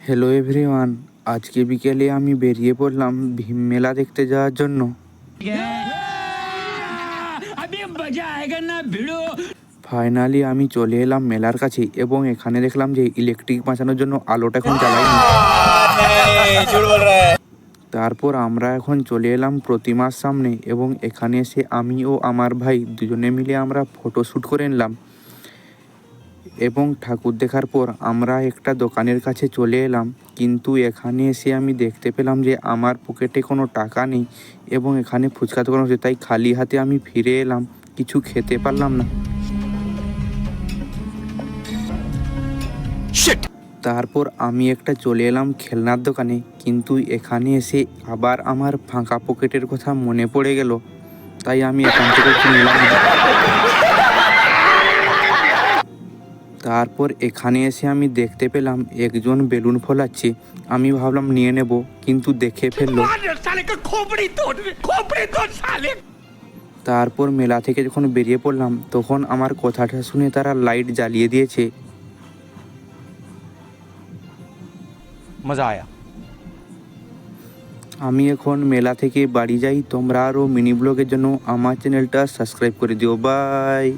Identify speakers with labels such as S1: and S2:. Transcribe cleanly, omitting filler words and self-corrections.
S1: Hello everyone, আজকে বিকেলে আমি বেরিয়ে পড়লাম ভীম মেলা দেখতে যাওয়ার জন্য। ফাইনালি আমি চলে এলাম মেলার কাছে এবং এখানে দেখলাম যে ইলেকট্রিক বাঁচানোর জন্য আলোটা এখন জ্বালাইনি। তারপর আমরা এখন চলে এলাম প্রতিমার সামনে এবং এখানে এসে আমি ও আমার ভাই দুজনে মিলে আমরা ফটোশ্যুট করে নিলাম। এবং ঠাকুর দেখার পর আমরা একটা দোকানের কাছে চলে এলাম, কিন্তু এখানে এসে আমি দেখতে পেলাম যে আমার পকেটে কোনো টাকা নেই এবং এখানে ফুচকা দোকান হচ্ছে, তাই খালি হাতে আমি ফিরে এলাম, কিছু খেতে পারলাম না। তারপর আমি একটা চলে এলাম খেলনার দোকানে, কিন্তু এখানে এসে আবার আমার ফাঁকা পকেটের কথা মনে পড়ে গেল, তাই আমি এখান থেকে কিনলাম। তারপর এখানে এসে আমি দেখতে পেলাম একজন বেলুন ফোলাচ্ছে। আমি ভাবলাম নিয়ে নেব, কিন্তু দেখে ফেললো। তারপর মেলা থেকে যখন বেরিয়ে পড়লাম তখন আমার কথাটা শুনে তারা লাইট জ্বালিয়ে দিয়েছে।
S2: মজা আয়া।
S1: আমি এখন মেলা থেকে বাড়ি যাই। তোমরা আরও মিনি ব্লগের জন্য আমার চ্যানেলটা সাবস্ক্রাইব করে দিও। বাই।